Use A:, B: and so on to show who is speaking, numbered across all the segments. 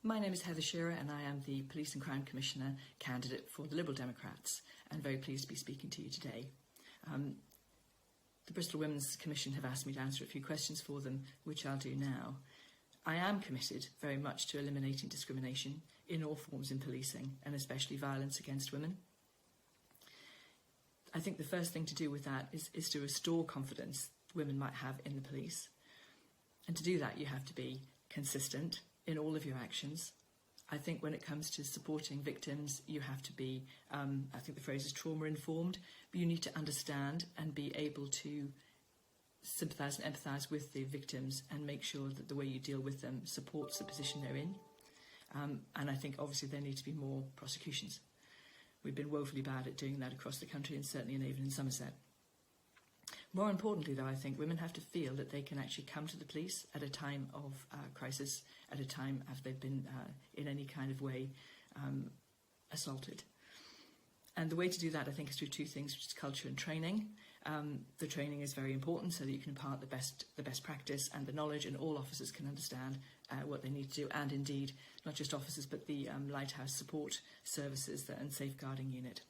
A: My name is Heather Shearer and I am the Police and Crime Commissioner candidate for the Liberal Democrats, and very pleased to be speaking to you today. The Bristol Women's Commission have asked me to answer a few questions for them, which I'll do now. I am committed very much to eliminating discrimination in all forms in policing, and especially violence against women. I think the first thing to do with that is to restore confidence women might have in the police. And to do that, you have to be consistent in all of your actions. I think when it comes to supporting victims, you have to be, I think the phrase is trauma-informed, but you need to understand and be able to sympathise and empathise with the victims and make sure that the way you deal with them supports the position they're in. And I think obviously there need to be more prosecutions. We've been woefully bad at doing that across the country, and certainly in Avon and Somerset. More importantly, though, I think women have to feel that they can actually come to the police at a time of crisis, at a time after they've been in any kind of way assaulted. And the way to do that, I think, is through two things, which is culture and training. The training is very important so that you can impart the best practice and the knowledge, and all officers can understand what they need to do, and indeed, not just officers, but the Lighthouse support services and safeguarding unit.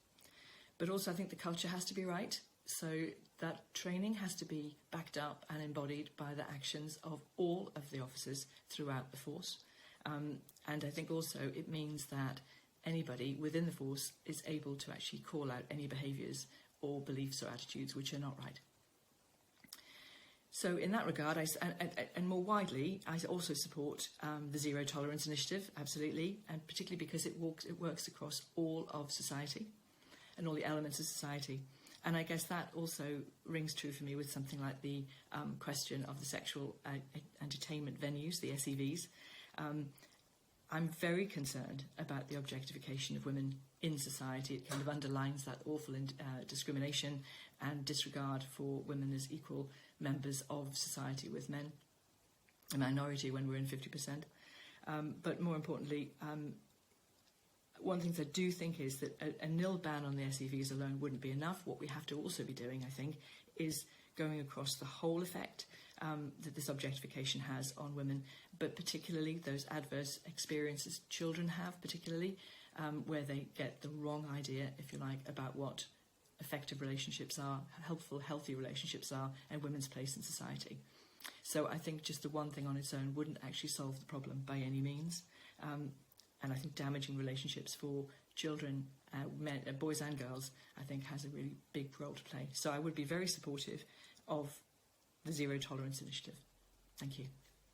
A: But also I think the culture has to be right. So that training has to be backed up and embodied by the actions of all of the officers throughout the force. And I think also it means that anybody within the force is able to actually call out any behaviours or beliefs or attitudes which are not right. So in that regard, and more widely, I also support the Zero Tolerance Initiative, absolutely, and particularly because it works across all of society and all the elements of society. And I guess that also rings true for me with something like the question of the sexual entertainment venues, the SEVs. I'm very concerned about the objectification of women in society. It kind of underlines that awful discrimination and disregard for women as equal members of society with men, a minority when we're in 50%. But more importantly, one of the things I do think is that a nil ban on the SEVs alone wouldn't be enough. What we have to also be doing, I think, is going across the whole effect that this objectification has on women, but particularly those adverse experiences children have, particularly where they get the wrong idea, if you like, about what effective relationships are, helpful, healthy relationships are, and women's place in society. So I think just the one thing on its own wouldn't actually solve the problem by any means. And I think damaging relationships for children, men, boys and girls, I think has a really big role to play. So I would be very supportive of the Zero Tolerance Initiative. Thank you.